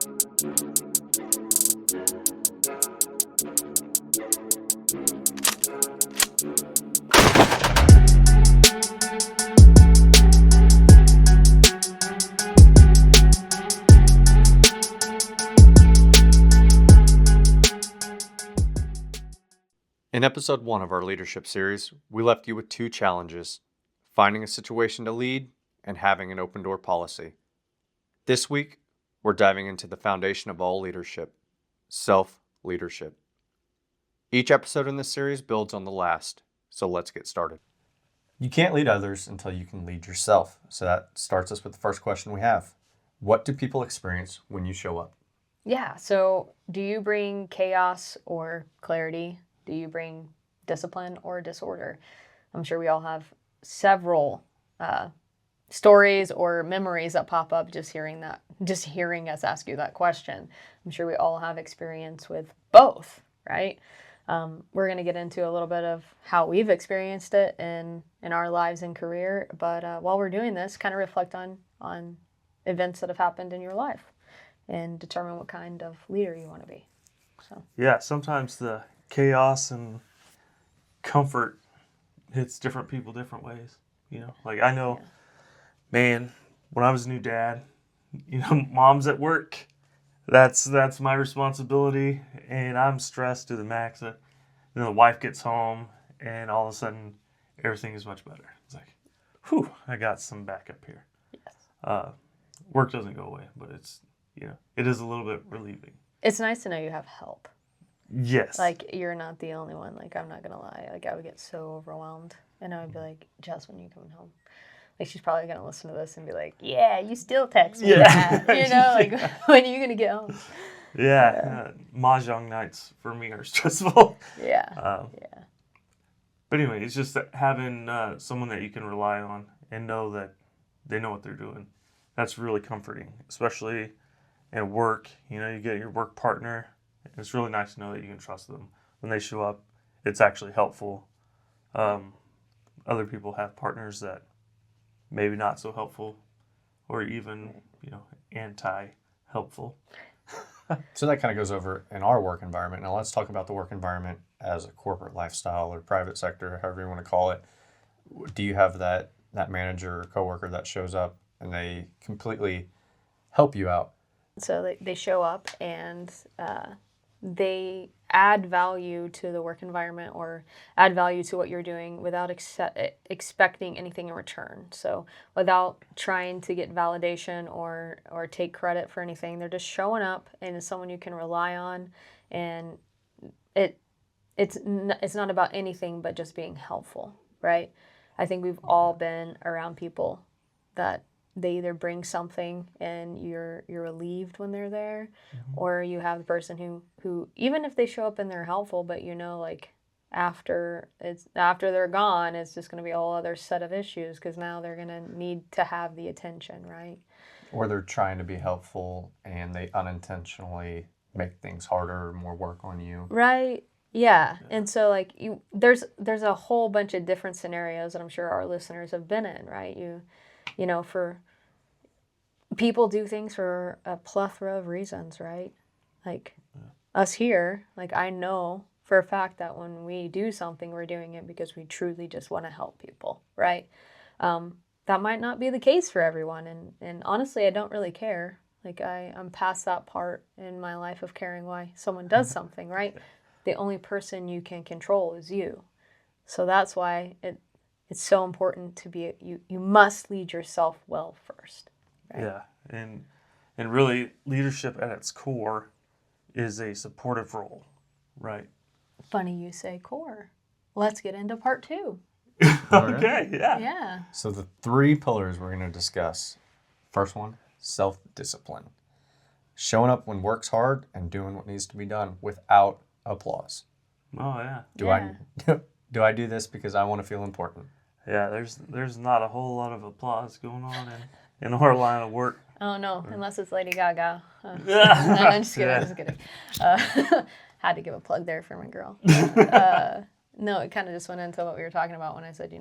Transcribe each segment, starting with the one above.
In episode 1 of our leadership series, we left you with 2 challenges: finding a situation to lead and having an open door policy. This week, we're diving into the foundation of all leadership: self-leadership. Each episode in this series builds on the last, so let's get started. You can't lead others until you can lead yourself. So that starts us with the first question we have. What do people experience when you show up? Yeah, so do you bring chaos or clarity? Do you bring discipline or disorder? I'm sure we all have several stories or memories that pop up just hearing us ask you that question. I'm sure we all have experience with both, right? We're going to get into a little bit of how we've experienced it in our lives and career, but while we're doing this, kind of reflect on events that have happened in your life and determine what kind of leader you want to be. So yeah, sometimes the chaos and comfort hits different people different ways. Like I know, man, when I was a new dad, mom's at work. That's my responsibility, and I'm stressed to the max. Then the wife gets home, and all of a sudden, everything is much better. It's like, whew, I got some backup here. Yes. Work doesn't go away, but it is a little bit relieving. It's nice to know you have help. Yes. Like, you're not the only one. Like, I'm not going to lie. Like, I would get so overwhelmed. And I would be like, Jess, when are you coming home? Like, she's probably going to listen to this and be like, yeah, you still text me that. Like, when are you going to get home? Yeah. Mahjong nights for me are stressful. Yeah. But anyway, it's just that having someone that you can rely on and know that they know what they're doing. That's really comforting, especially at work. You get your work partner. It's really nice to know that you can trust them. When they show up, it's actually helpful. Other people have partners that maybe not so helpful or even, anti-helpful. So that kind of goes over in our work environment. Now let's talk about the work environment as a corporate lifestyle or private sector, however you want to call it. Do you have that manager or coworker that shows up and they completely help you out? So they show up and they add value to the work environment or add value to what you're doing without expecting anything in return. So without trying to get validation or take credit for anything, they're just showing up and it's someone you can rely on. And it's not about anything but just being helpful, right? I think we've all been around people that they either bring something and you're relieved when they're there, or you have the person who even if they show up and they're helpful, but like after they're gone, it's just going to be a whole other set of issues because now they're going to need to have the attention, right? Or they're trying to be helpful and they unintentionally make things harder or more work on you. Right. Yeah. And so there's a whole bunch of different scenarios that I'm sure our listeners have been in, right? For people do things for a plethora of reasons, right? Us here, I know for a fact that when we do something, we're doing it because we truly just want to help people, right? That might not be the case for everyone. And honestly, I don't really care. I'm past that part in my life of caring why someone does something, right? The only person you can control is you. So that's why it's so important to be, you must lead yourself well first. Right? Yeah, and really leadership at its core is a supportive role, right? Funny you say core. Let's get into part 2. Okay, yeah. Yeah. So the 3 pillars we're going to discuss. First one, self-discipline. Showing up when work's hard and doing what needs to be done without applause. Oh, yeah. Do I do this because I want to feel important? Yeah, there's not a whole lot of applause going on in our line of work. Oh, no, unless it's Lady Gaga. Yeah. No, I'm just kidding. I'm just kidding. Had to give a plug there for my girl. No, it kind of just went into what we were talking about when I said,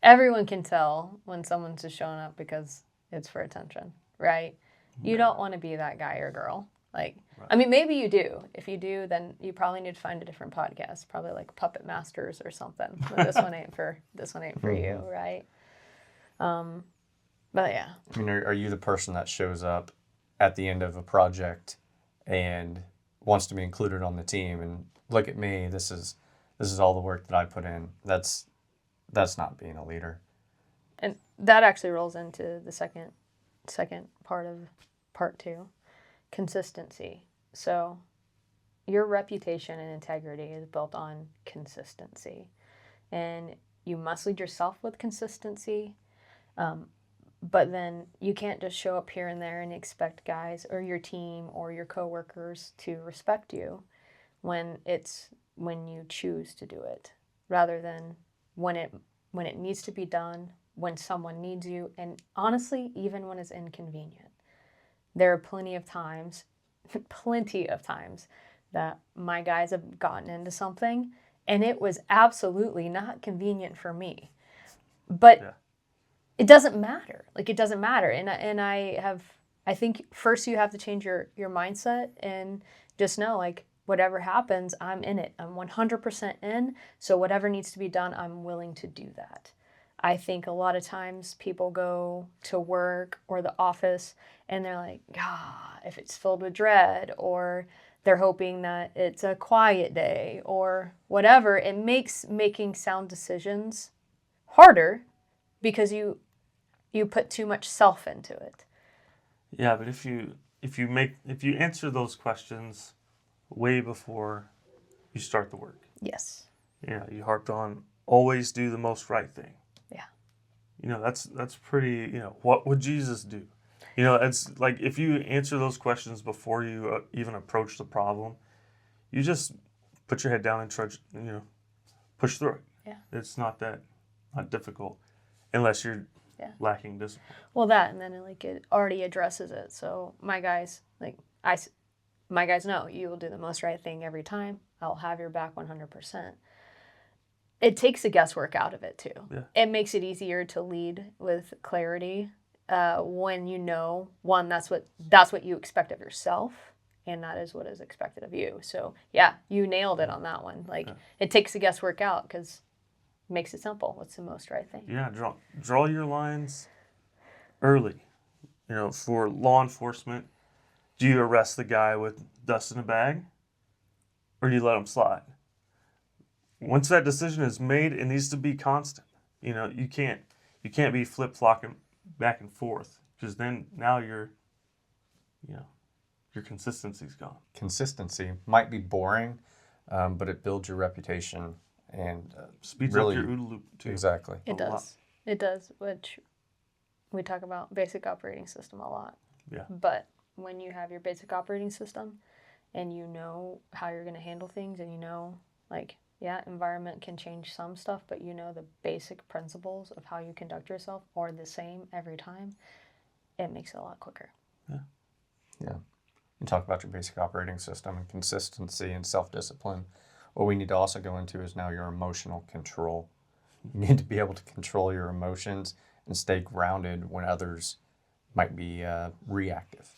everyone can tell when someone's just showing up because it's for attention, right? You don't want to be that guy or girl. Like, Right. I mean, maybe you do. If you do, then you probably need to find a different podcast, probably like Puppet Masters or something. But this one ain't for you, right? But yeah, I mean, are you the person that shows up at the end of a project and wants to be included on the team and look at me, this is all the work that I put in. That's not being a leader. and that actually rolls into the second part of part 2, consistency. So your reputation and integrity is built on consistency, and you must lead yourself with consistency. But then you can't just show up here and there and expect guys or your team or your coworkers to respect you when you choose to do it, rather than when it needs to be done, when someone needs you, and honestly, even when it's inconvenient. There are plenty of times that my guys have gotten into something and it was absolutely not convenient for me. But Yeah. it doesn't matter. Like, it doesn't matter. And I think first you have to change your mindset and just know, like, whatever happens, I'm in it. I'm 100% in. So whatever needs to be done, I'm willing to do that. I think a lot of times people go to work or the office and they're like, if it's filled with dread, or they're hoping that it's a quiet day or whatever, it makes making sound decisions harder because you put too much self into it. Yeah, but if you answer those questions way before you start the work. Yes. Yeah, you harped on always do the most right thing. Yeah. That's pretty, what would Jesus do? It's like if you answer those questions before you even approach the problem, you just put your head down and trudge, push through it. Yeah. It's not difficult unless you're lacking discipline. Well, and then it already addresses it. So my guys know you will do the most right thing every time. I'll have your back 100%. It takes the guesswork out of it too. Yeah. It makes it easier to lead with clarity when you know, one, that's what you expect of yourself, and that is what is expected of you. So yeah, you nailed it on that one. It takes the guesswork out because it makes it simple. What's the most right thing? Yeah, draw your lines early. For law enforcement, do you arrest the guy with dust in a bag, or do you let him slide? Once that decision is made, it needs to be constant. You can't be flip-flopping back and forth, because then now your consistency's gone. Consistency might be boring, but it builds your reputation and Speeds really, up your OODA loop too. Exactly. It does. It does, which we talk about basic operating system a lot. Yeah. But when you have your basic operating system and you know how you're going to handle things, and environment can change some stuff, but the basic principles of how you conduct yourself are the same every time, it makes it a lot quicker. Yeah. You talk about your basic operating system and consistency and self-discipline. What we need to also go into is now your emotional control. You need to be able to control your emotions and stay grounded when others might be reactive.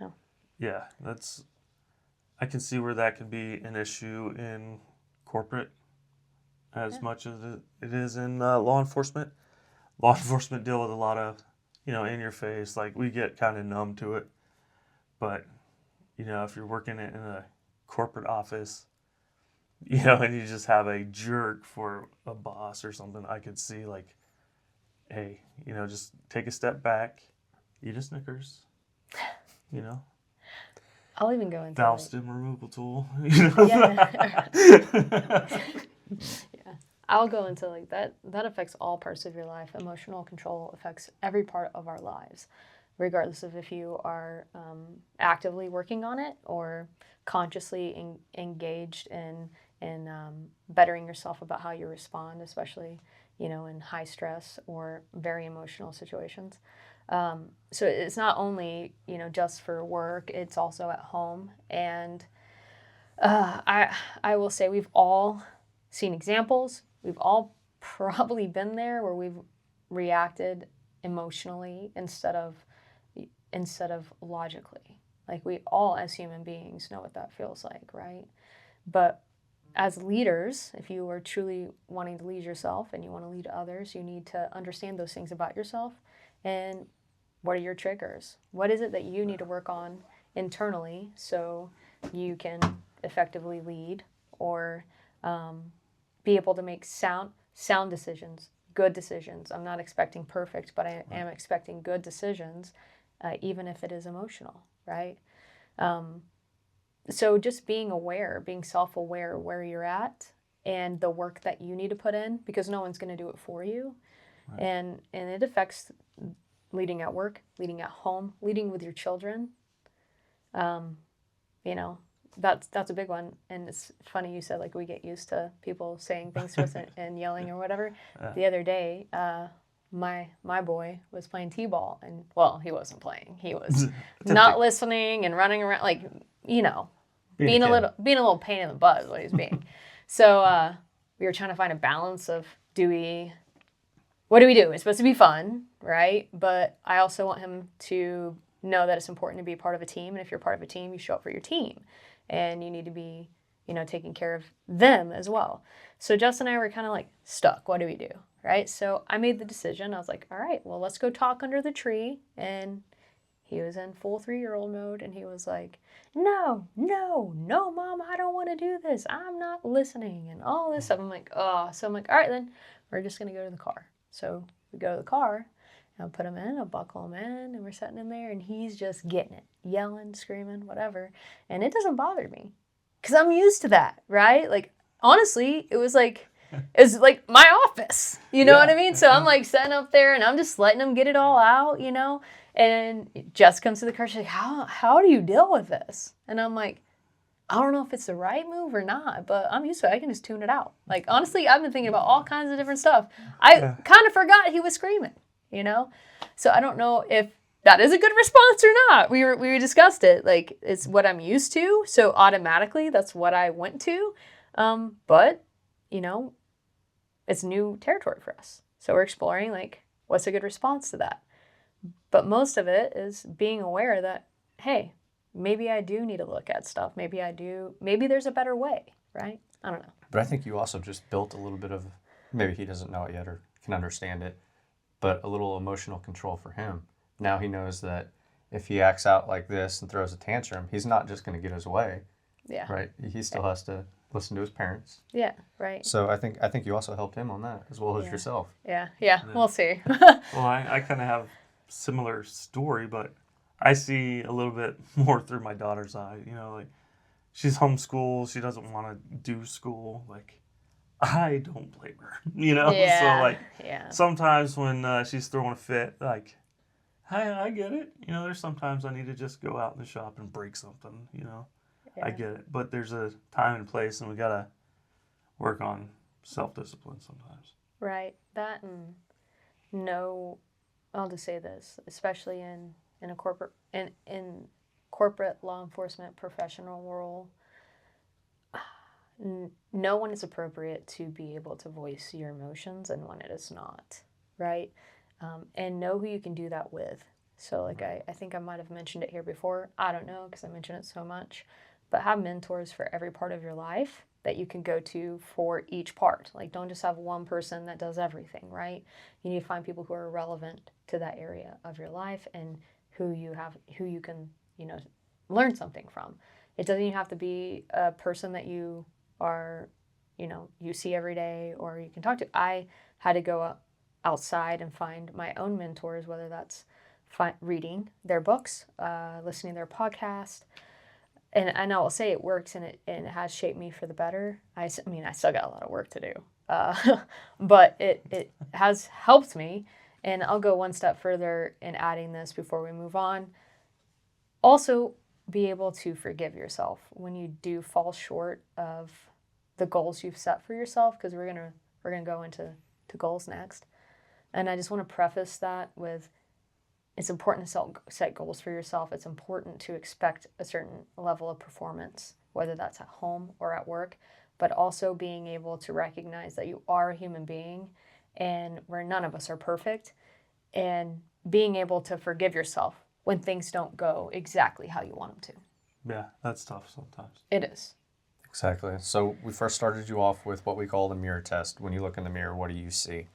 Yeah. Yeah, I can see where that could be an issue in corporate as much as it is in law enforcement. Law enforcement deal with a lot of, in your face, like we get kind of numb to it. But, if you're working in a corporate office, and you just have a jerk for a boss or something, I could see like, hey, just take a step back, eat a Snickers, I'll even go into valve stem removal tool. Yeah. Yeah. I'll go into that affects all parts of your life. Emotional control affects every part of our lives, regardless of if you are actively working on it or consciously engaged in bettering yourself about how you respond, especially in high stress or very emotional situations. So it's not only just for work; it's also at home. And I will say we've all seen examples. We've all probably been there where we've reacted emotionally instead of instead of logically. Like, we all as human beings know what that feels like, right? But as leaders, if you are truly wanting to lead yourself and you want to lead others, you need to understand those things about yourself. And what are your triggers? What is it that you need to work on internally so you can effectively lead or be able to make sound decisions, good decisions? I'm not expecting perfect, but I am expecting good decisions, even if it is emotional, right? So just being aware, being self-aware where you're at and the work that you need to put in, because no one's going to do it for you. Right. And it affects leading at work, leading at home, leading with your children. You know, that's a big one. And it's funny you said, like, we get used to people saying things to us and yelling or whatever. The other day, my boy was playing t-ball, and, well, he wasn't playing. He was not listening and running around, like, you know, being a little pain in the butt is what he's being. So we were trying to find a balance of what do we do? It's supposed to be fun, right? But I also want him to know that it's important to be part of a team. And if you're part of a team, you show up for your team. And you need to be, you know, taking care of them as well. So Justin and I were kind of like stuck. What do we do? Right? So I made the decision. I was like, all right, well, let's go talk under the tree. And he was in full 3-year-old mode. And he was like, no, Mom, I don't want to do this. I'm not listening. And all this stuff. I'm like, oh. So I'm like, all right, then we're just going to go to the car. So we go to the car. I'll put him in, I'll buckle him in, and we're sitting in there, and he's just getting it, yelling, screaming, whatever. And it doesn't bother me because I'm used to that, right? Like, honestly, it's like my office, you know what I mean? So I'm like sitting up there, and I'm just letting him get it all out, you know? And Jess comes to the car, she's like, how do you deal with this? And I'm like, I don't know if it's the right move or not, but I'm used to it. I can just tune it out. Like, honestly, I've been thinking about all kinds of different stuff. I kind of forgot he was screaming. You know? So I don't know if that is a good response or not. We discussed it. Like, it's what I'm used to. So automatically that's what I went to. But, you know, it's new territory for us. So we're exploring, like, what's a good response to that? But most of it is being aware that, hey, maybe I do need to look at stuff. Maybe there's a better way, right? I don't know. But I think you also just built a little bit of, maybe he doesn't know it yet or can understand it, but a little emotional control for him. Now he knows that if he acts out like this and throws a tantrum, he's not just going to get his way. Yeah. Right? He still has to listen to his parents. Yeah, right. So I think you also helped him on that as well as yourself. Yeah, we'll see. Well, I kind of have a similar story, but I see a little bit more through my daughter's eye. You know, like, she's homeschooled. She doesn't want to do school. Like, I don't blame her, you know? Yeah, so, like, sometimes when she's throwing a fit, like, I get it. You know, there's sometimes I need to just go out in the shop and break something, you know? Yeah. I get it. But there's a time and place, and we got to work on self-discipline sometimes. Right. That and I'll just say this, especially in a corporate, in corporate law enforcement professional role, no one is appropriate to be able to voice your emotions and when it is not, right? And know who you can do that with. So, like, I think I might have mentioned it here before. I don't know because I mention it so much. But have mentors for every part of your life that you can go to for each part. Like, don't just have one person that does everything, right? You need to find people who are relevant to that area of your life and who you can, you know, learn something from. It doesn't even have to be a person that you are, you know, you see every day or you can talk to. I had to go outside and find my own mentors, whether that's reading their books, listening to their podcast. And I will say it works and it has shaped me for the better. I mean, I still got a lot of work to do, but it has helped me. And I'll go one step further in adding this before we move on. Also, be able to forgive yourself when you do fall short of the goals you've set for yourself, because we're gonna go into goals next. And I just want to preface that with, it's important to set goals for yourself. It's important to expect a certain level of performance, whether that's at home or at work, but also being able to recognize that you are a human being and where none of us are perfect, and being able to forgive yourself when things don't go exactly how you want them to. Yeah, that's tough sometimes. It is. Exactly. So we first started you off with what we call the mirror test. When you look in the mirror, what do you see?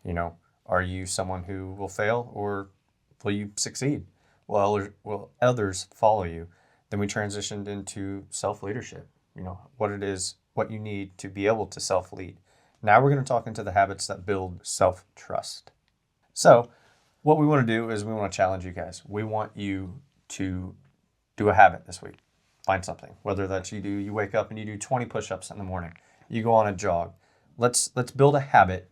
You know, are you someone who will fail or will you succeed? Will others follow you? Then we transitioned into self-leadership. You know, what it is, what you need to be able to self-lead. Now we're going to talk into the habits that build self-trust. So what we want to do is we want to challenge you guys. We want you to do a habit this week. Find something, whether that's you wake up and you do 20 push-ups in the morning, you go on a jog. Let's build a habit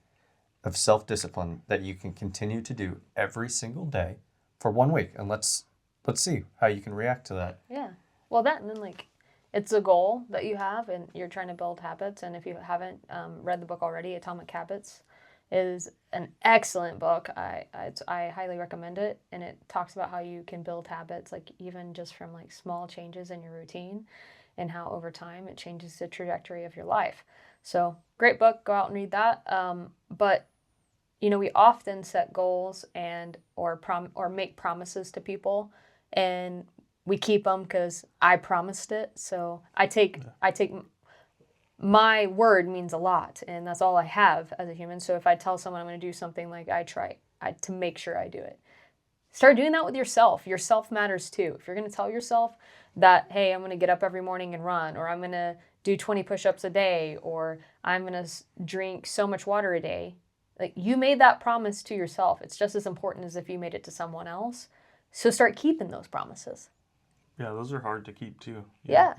of self-discipline that you can continue to do every single day for 1 week, and let's see how you can react to that. Yeah. Well, that and then like it's a goal that you have, and you're trying to build habits. And if you haven't read the book already, Atomic Habits is an excellent book. I highly recommend it, and it talks about how you can build habits, like even just from like small changes in your routine, and how over time it changes the trajectory of your life. So great book. Go out and read that. But you know, we often set goals and or make promises to people, and we keep them because I promised it. So I take my word means a lot, and that's all I have as a human. So if I tell someone I'm going to do something, like I try to make sure I do it. Start doing that with yourself. Yourself matters too. If you're going to tell yourself that, hey, I'm going to get up every morning and run, or I'm going to do 20 push-ups a day, or I'm going to drink so much water a day, like you made that promise to yourself. It's just as important as if you made it to someone else. So start keeping those promises. Yeah, those are hard to keep too. Yeah.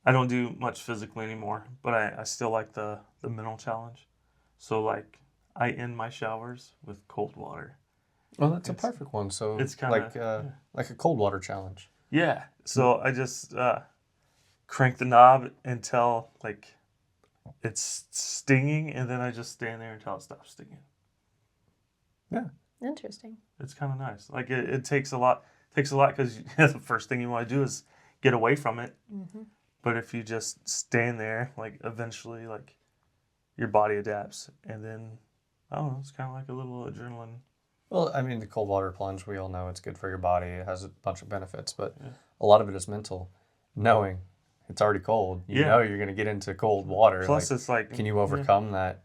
I don't do much physically anymore, but I still like the mental challenge. So like I end my showers with cold water. Well, that's a perfect one. So it's kinda, like a cold water challenge. Yeah. So I just crank the knob until like it's stinging, and then I just stand there until it stops stinging. Yeah. Interesting. It's kind of nice. Like it takes a lot. Takes a lot because the first thing you want to do is get away from it. Mm-hmm. But if you just stand there, like eventually, like your body adapts, and then I don't know, it's kind of like a little adrenaline. Well, I mean, the cold water plunge, we all know it's good for your body. It has a bunch of benefits, but a lot of it is mental. Knowing it's already cold, you know you're going to get into cold water. Plus, it's like, can you overcome that?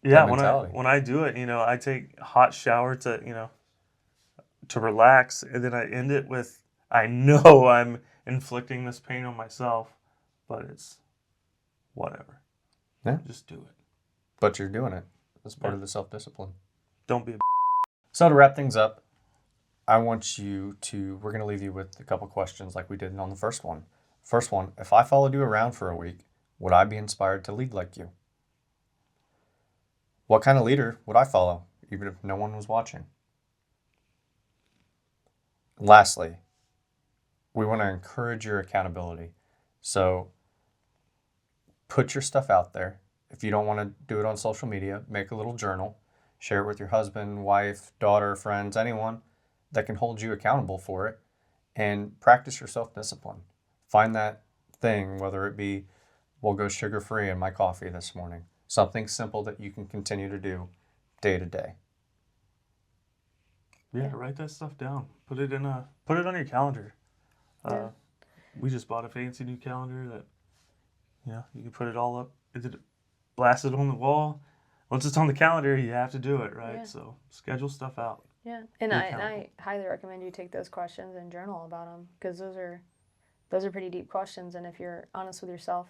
Yeah, mentality? when I do it, I take a hot shower to relax, and then I end it with, I know I'm inflicting this pain on myself, but it's whatever. Yeah. Just do it. But you're doing it. That's part of the self-discipline. Don't be a So to wrap things up, we're going to leave you with a couple questions like we did on the first one. First one, if I followed you around for a week, would I be inspired to lead like you? What kind of leader would I follow, even if no one was watching? Lastly, we want to encourage your accountability. So put your stuff out there. If you don't want to do it on social media, make a little journal, share it with your husband, wife, daughter, friends, anyone that can hold you accountable for it, and practice your self-discipline. Find that thing, whether it be, we'll go sugar-free in my coffee this morning. Something simple that you can continue to do day to day. Yeah, write that stuff down. Put it on your calendar. We just bought a fancy new calendar that, you can put it all up. Blast it on the wall. Once it's on the calendar, you have to do it, right? Yeah. So schedule stuff out. Yeah, and I highly recommend you take those questions and journal about them, because those are pretty deep questions. And if you're honest with yourself,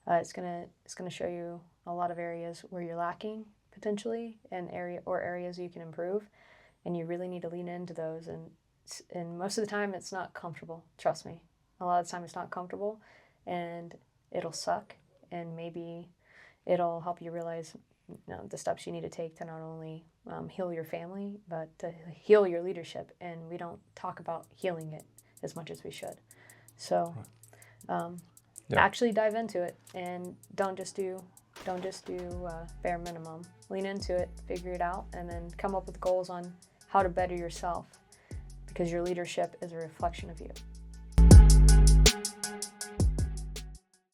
it's gonna show you a lot of areas where you're lacking potentially, and areas you can improve, and you really need to lean into those. And most of the time, it's not comfortable. Trust me, a lot of the time it's not comfortable, and it'll suck. And maybe it'll help you realize the steps you need to take to not only heal your family, but to heal your leadership. And we don't talk about healing it as much as we should. So actually dive into it, and don't just do bare minimum. Lean into it, figure it out, and then come up with goals on how to better yourself, because your leadership is a reflection of you.